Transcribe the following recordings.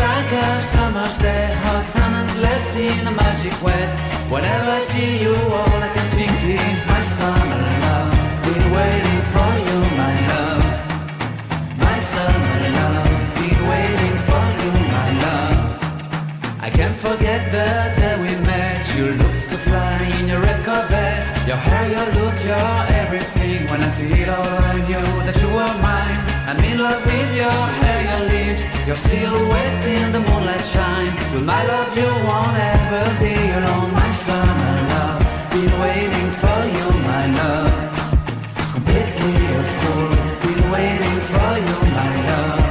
like a summer's day, hot and endless in a magic way. Whenever I see you, all I can think is my summer love. Been waiting for you, my love. My summer love. Been waiting for you, my love. I can't forget the day we met. You looked so fly in your red Corvette. Your hair, your look, your everything. When I see it all, I knew that you were mine. I'm in love with your hair, your lips, your silhouette in the moonlight shine. With my love you won't ever be alone, my summer love. Been waiting for you, my love. Completely a fool. Been waiting for you, my love.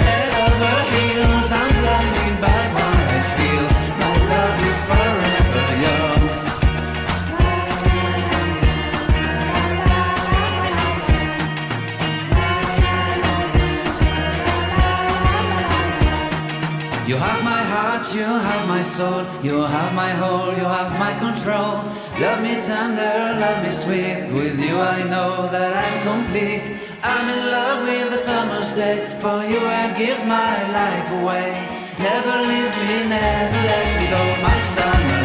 Head over heels, I'm blinded by what I feel. My love is forever yours. You have my heart, you have my soul, you have my whole, you have my control. Love me tender, love me sweet, with you I know that I'm complete. I'm in love with the summer's day, for you I'd give my life away. Never leave me, never let me go, my summer